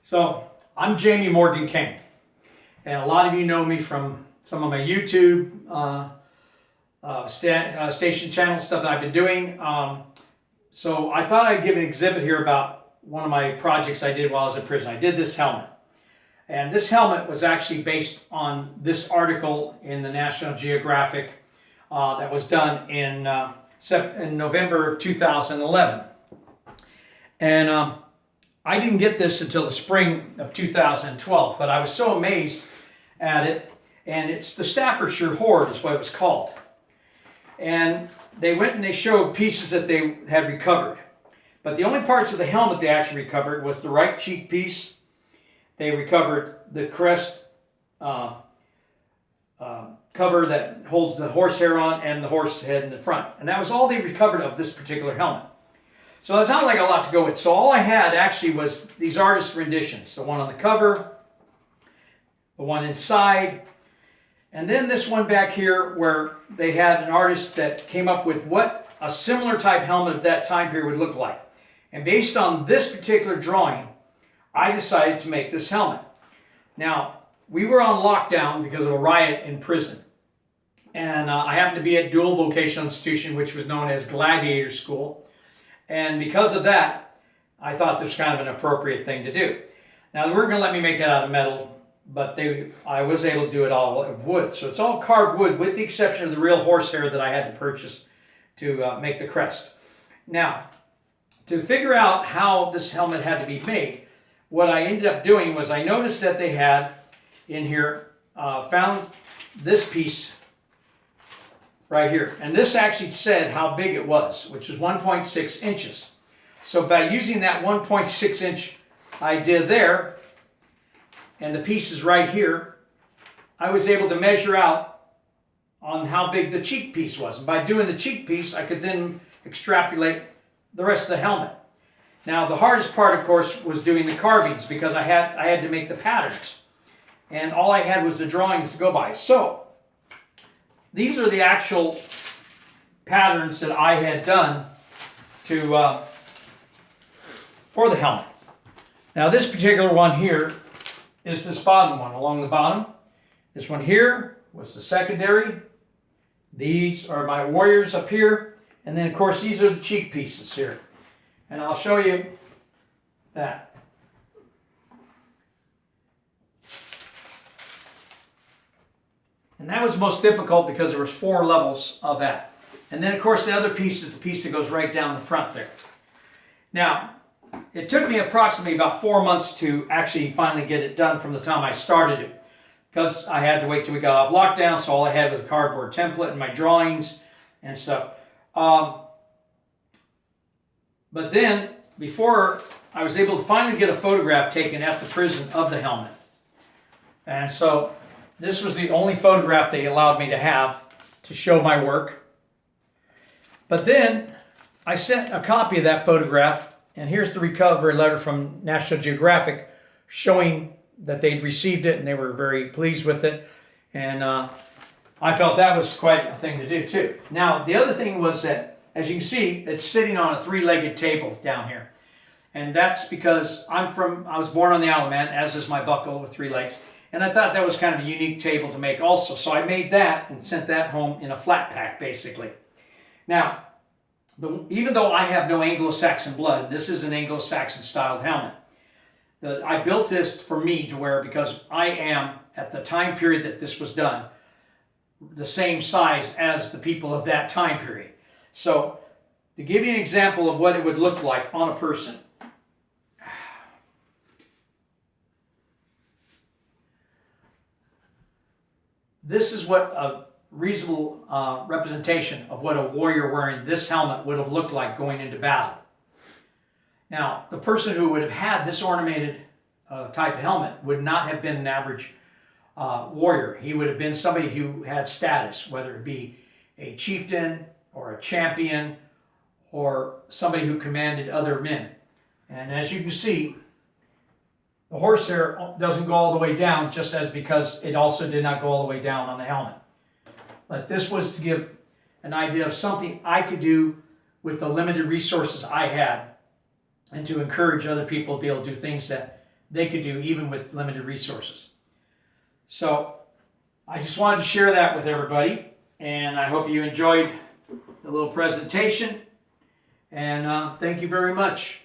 So I'm Jamie Morgan Kane, and a lot of you know me from some of my YouTube station channel stuff that I've been doing. So I thought I'd give an exhibit here about one of my projects I did while I was in prison. I did this helmet. And this helmet was actually based on this article in the National Geographic that was done in November of 2011. And I didn't get this until the spring of 2012, but I was so amazed at it. And it's the Staffordshire Hoard is what it was called. And they went and they showed pieces that they had recovered. But the only parts of the helmet they actually recovered was the right cheek piece. They recovered the crest cover that holds the horsehair on and the horse head in the front. And that was all they recovered of this particular helmet. So it sounded like a lot to go with. So all I had actually was these artist renditions. The one on the cover, the one inside, and then this one back here where they had an artist that came up with what a similar type helmet of that time period would look like. And based on this particular drawing, I decided to make this helmet. Now, we were on lockdown because of a riot in prison. And I happened to be at dual vocational institution, which was known as Gladiator School. And because of that, I thought this was kind of an appropriate thing to do. Now, they weren't going to let me make it out of metal, but I was able to do it all of wood. So it's all carved wood, with the exception of the real horsehair that I had to purchase to make the crest. Now, to figure out how this helmet had to be made, what I ended up doing was I noticed that they had in here, found this piece right here. And this actually said how big it was, which was 1.6 inches. So by using that 1.6 inch idea there, and the pieces right here, I was able to measure out on how big the cheek piece was. And by doing the cheek piece, I could then extrapolate the rest of the helmet. Now the hardest part, of course, was doing the carvings, because I had to make the patterns. And all I had was the drawings to go by. So these are the actual patterns that I had done for the helmet. Now this particular one here is this bottom one along the bottom. This one here was the secondary. These are my warriors up here. And then of course these are the cheek pieces here. And I'll show you that. And that was most difficult because there was 4 levels of that. And then of course the other piece is the piece that goes right down the front there. Now, it took me approximately about 4 months to actually finally get it done from the time I started it, because I had to wait till we got off lockdown, so all I had was a cardboard template and my drawings and stuff. But then, before I was able to finally get a photograph taken at the prison of the helmet. And so this was the only photograph they allowed me to have to show my work. But then I sent a copy of that photograph, and here's the recovery letter from National Geographic showing that they'd received it and they were very pleased with it. And I felt that was quite a thing to do too. Now, the other thing was that, as you can see, it's sitting on a 3-legged table down here. And that's because I was born on the Isle of Man, as is my buckle with 3 legs. And I thought that was kind of a unique table to make also. So I made that and sent that home in a flat pack, basically. Now, even though I have no Anglo-Saxon blood, this is an Anglo-Saxon styled helmet. I built this for me to wear because I am, at the time period that this was done, the same size as the people of that time period. So, to give you an example of what it would look like on a person. This is what a reasonable representation of what a warrior wearing this helmet would have looked like going into battle. Now, the person who would have had this ornamented type of helmet would not have been an average warrior. He would have been somebody who had status, whether it be a chieftain or a champion or somebody who commanded other men. And as you can see, the horsehair doesn't go all the way down, just as because it also did not go all the way down on the helmet. But this was to give an idea of something I could do with the limited resources I had, and to encourage other people to be able to do things that they could do even with limited resources. So I just wanted to share that with everybody, and I hope you enjoyed the little presentation, and thank you very much.